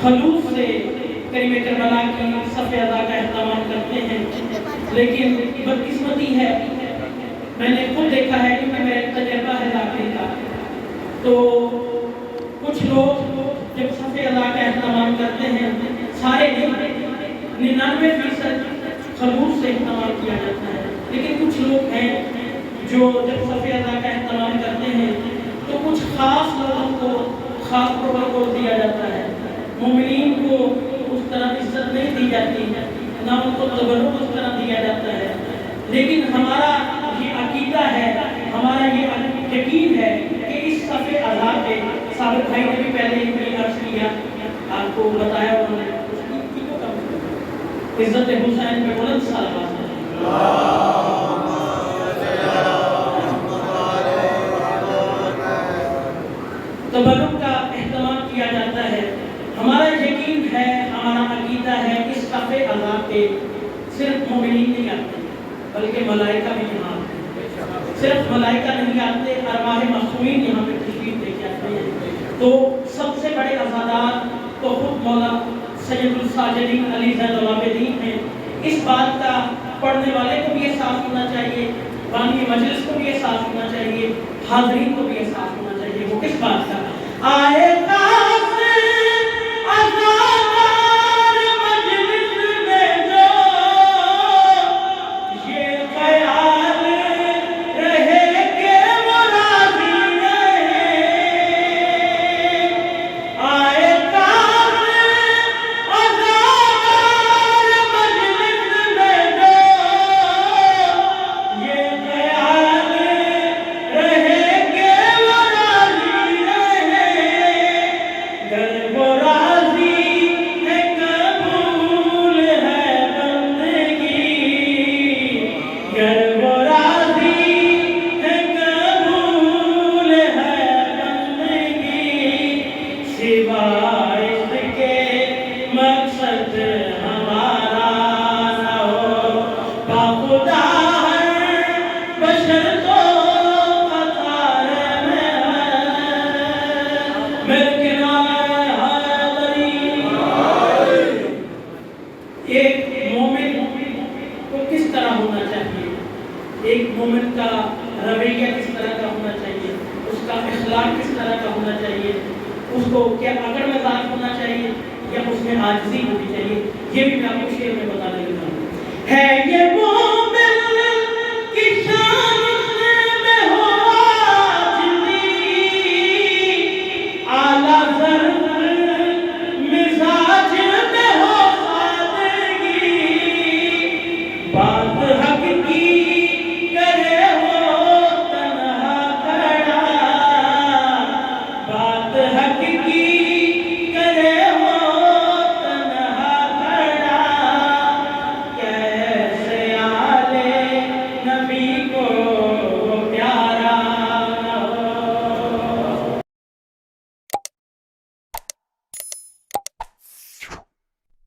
خلوص سے کریم کربلا کی صف ادا کا اہتمام کرتے ہیں، لیکن بدقسمتی ہے، میں نے خود دیکھا ہے کیونکہ میرا تجربہ ہے داخلے کا، تو کچھ لوگ جب صف ادا کا اہتمام کرتے ہیں، سارے نہیں 99% خلوص سے اہتمام کیا جاتا ہے، لیکن کچھ لوگ ہیں جو جب صف ادا کا اہتمام کرتے ہیں تو کچھ خاص لوگوں کو خاص پروٹوکول دیا جاتا ہے، مومنین کو اس طرح عزت نہیں دی جاتی، نہ ان کو تبرک اس طرح دیا جاتا ہے، لیکن ہمارا یہ عقیدہ ہے، ہمارا یہ یقین ہے کہ اس صف ادا پہ ثابت بھائی نے بھی پہلے ہی عرض کیا، آپ کو بتایا انہوں نے عزت حسین پہ بلند صلوات تبرک کا اہتمام کیا جاتا ہے۔ ہمارا یقین ہے، ہمارا عقیدہ ہے اس صف ادا پہ صرف مومنین نہیں آتے بلکہ ملائکہ بھی یہاں آتے ہیں، صرف ملائکہ نہیں آتے، ارواح معصومین یہاں پہ تشریف لے کے آتے ہیں، تو سب سے بڑے عزادار تو خود مولا سید الساجدین علی زین العابدین ہیں۔ اس بات کا پڑھنے والے کو بھی احساس ہونا چاہیے، بانی مجلس کو بھی احساس ہونا چاہیے، حاضرین کو بھی احساس ہونا چاہیے، وہ کس بات کا آئے اس کو کیا اکڑ میں ذات ہونا چاہیے یا اس میں عاجزی ہونی چاہیے؟ یہ بھی میں آپ کو شعر میں بتانے لگا ہوں. ہے یہ وہ